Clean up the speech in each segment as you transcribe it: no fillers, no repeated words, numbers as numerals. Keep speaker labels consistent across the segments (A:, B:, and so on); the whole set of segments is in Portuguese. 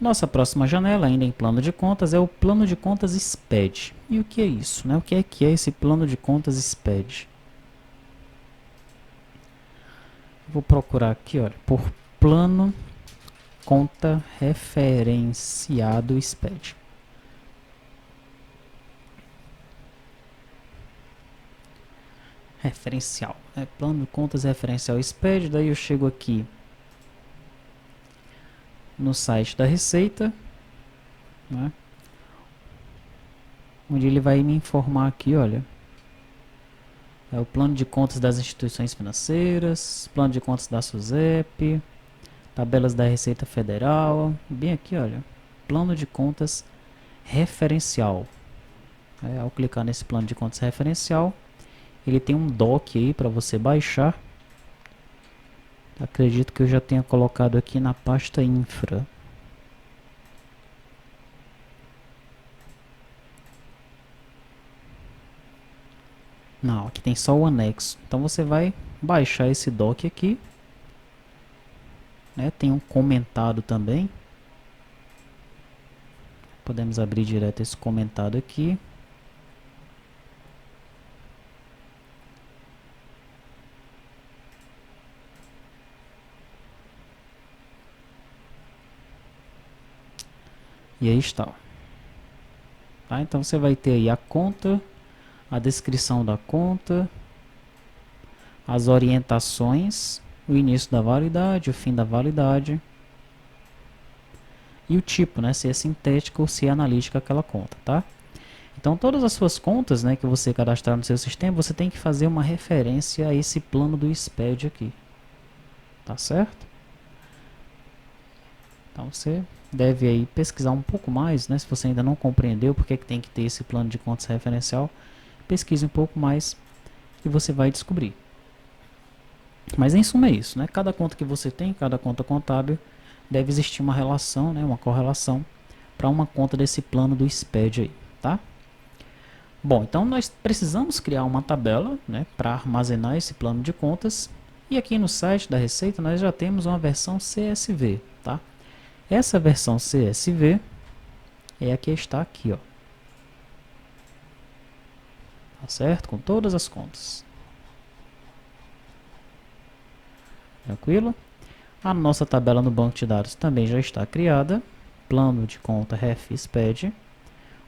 A: Nossa próxima janela, ainda em plano de contas, é o plano de contas SPED. E o que é isso, né? O que é esse plano de contas SPED? Vou procurar aqui, olha, por plano conta referenciado SPED. Referencial, né? Plano de contas referencial SPED. Daí eu chego aqui no site da Receita, né? Onde ele vai me informar aqui, olha, é o plano de contas das instituições financeiras, plano de contas da SUSEP, tabelas da Receita Federal, bem aqui, olha, plano de contas referencial. Ao clicar nesse plano de contas referencial, ele tem um doc aí para você baixar. Acredito que eu já tenha colocado aqui na pasta infra. Não, aqui tem só o anexo. Então você vai baixar esse doc aqui, né? Tem um comentado também. Podemos abrir direto esse comentado aqui. E aí está. Tá? Então você vai ter aí a conta, a descrição da conta, as orientações, o início da validade, o fim da validade e o tipo, né, se é sintética ou se é analítica aquela conta, tá? Então todas as suas contas, né, que você cadastrar no seu sistema, você tem que fazer uma referência a esse plano do SPED aqui, tá certo? Então você deve aí pesquisar um pouco mais, né, se você ainda não compreendeu porque que tem que ter esse plano de contas referencial, pesquise um pouco mais e você vai descobrir. Mas em suma é isso, né? Cada conta que você tem, cada conta contábil, deve existir uma relação, né, uma correlação para uma conta desse plano do SPED aí, tá? Bom, então nós precisamos criar uma tabela, né, para armazenar esse plano de contas. E aqui no site da Receita nós já temos uma versão CSV, tá? Essa versão CSV é a que está aqui, ó. Tá certo? Com todas as contas. Tranquilo? A nossa tabela no banco de dados também já está criada. Plano de conta ref SPED,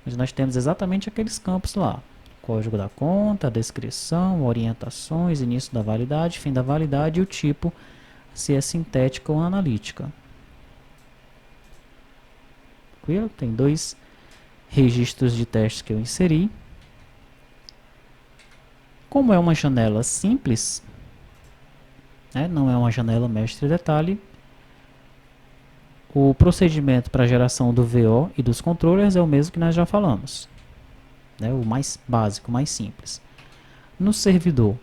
A: onde nós temos exatamente aqueles campos lá. Código da conta, descrição, orientações, início da validade, fim da validade e o tipo, se é sintética ou analítica. Tranquilo? Tem dois registros de testes que eu inseri. Como é uma janela simples, né, não é uma janela mestre detalhe, o procedimento para a geração do VO e dos controllers é o mesmo que nós já falamos, né, o mais básico, mais simples. No servidor,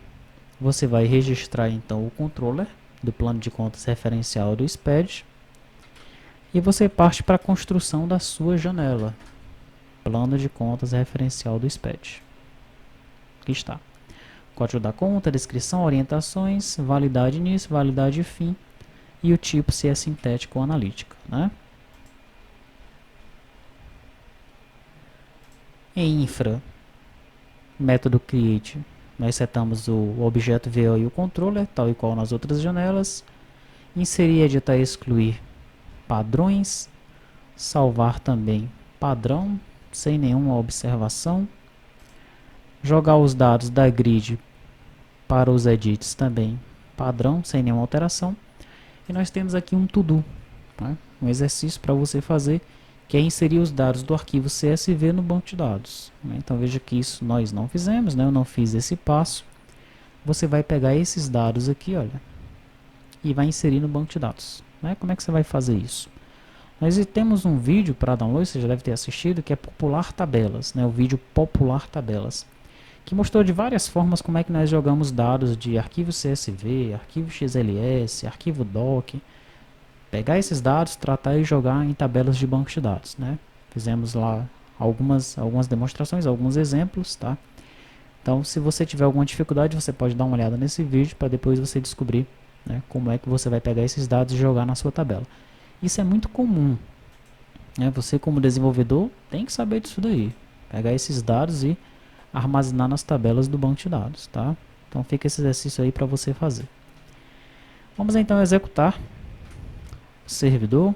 A: você vai registrar então o controller do plano de contas referencial do SPED e você parte para a construção da sua janela, plano de contas referencial do SPED. Aqui está. Código da conta, descrição, orientações, validade início, validade fim e o tipo se é sintética ou analítica, né? Em infra, método create, nós setamos o objeto VO e o controller, tal e qual nas outras janelas. Inserir, editar e excluir padrões. Salvar também padrão, sem nenhuma observação. Jogar os dados da grid para os edits também padrão, sem nenhuma alteração. E nós temos aqui um to-do, né? Um exercício para você fazer, que é inserir os dados do arquivo CSV no banco de dados, né? Então veja que isso nós não fizemos, né? Eu não fiz esse passo. Você vai pegar esses dados aqui, olha, e vai inserir no banco de dados, né? Como é que você vai fazer isso? Nós temos um vídeo para download, você já deve ter assistido, que é Popular Tabelas, né? O vídeo Popular Tabelas, que mostrou de várias formas como é que nós jogamos dados de arquivo CSV, arquivo XLS, arquivo doc, pegar esses dados, tratar e jogar em tabelas de banco de dados, né? Fizemos lá algumas demonstrações, alguns exemplos, tá? Então, se você tiver alguma dificuldade, você pode dar uma olhada nesse vídeo para depois você descobrir, né, como é que você vai pegar esses dados e jogar na sua tabela. Isso é muito comum, né? Você como desenvolvedor tem que saber disso daí. Pegar esses dados e armazenar nas tabelas do banco de dados, tá? Então fica esse exercício aí para você fazer. Vamos então executar servidor,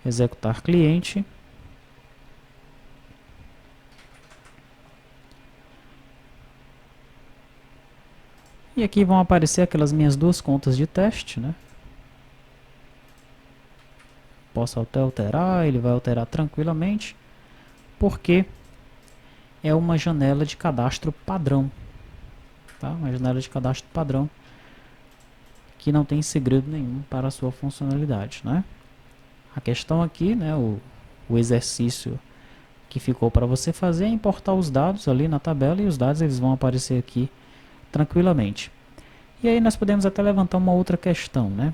A: executar cliente. E aqui vão aparecer aquelas minhas duas contas de teste, né? Posso até alterar, ele vai alterar tranquilamente, porque é uma janela de cadastro padrão, tá? Uma janela de cadastro padrão que não tem segredo nenhum para a sua funcionalidade, né? A questão aqui, né, o exercício que ficou para você fazer é importar os dados ali na tabela e os dados eles vão aparecer aqui tranquilamente. E aí nós podemos até levantar uma outra questão, né?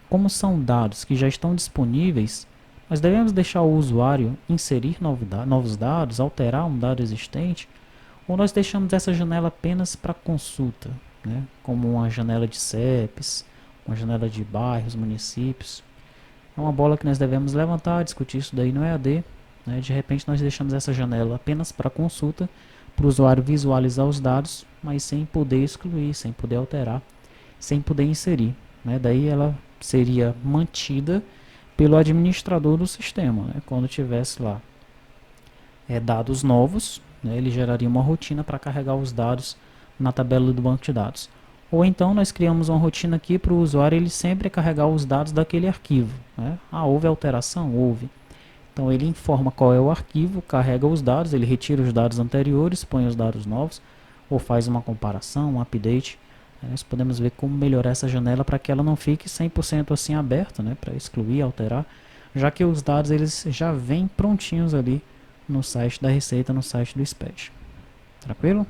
A: Como são dados que já estão disponíveis, nós devemos deixar o usuário inserir novos dados, alterar um dado existente, ou nós deixamos essa janela apenas para consulta, né? Como uma janela de CEPs, uma janela de bairros, municípios. É uma bola que nós devemos levantar, discutir isso daí no EAD. Né? De repente nós deixamos essa janela apenas para consulta, para o usuário visualizar os dados, mas sem poder excluir, sem poder alterar, sem poder inserir. Né? Daí ela seria mantida pelo administrador do sistema. Né? Quando tivesse lá dados novos, né? Ele geraria uma rotina para carregar os dados na tabela do banco de dados. Ou então nós criamos uma rotina aqui para o usuário ele sempre carregar os dados daquele arquivo. Né? Ah, houve alteração? Houve. Então ele informa qual é o arquivo, carrega os dados, ele retira os dados anteriores, põe os dados novos, ou faz uma comparação, um update. Nós podemos ver como melhorar essa janela para que ela não fique 100% assim aberta, né? Para excluir, alterar, já que os dados eles já vêm prontinhos ali no site da Receita, no site do SPED. Tranquilo?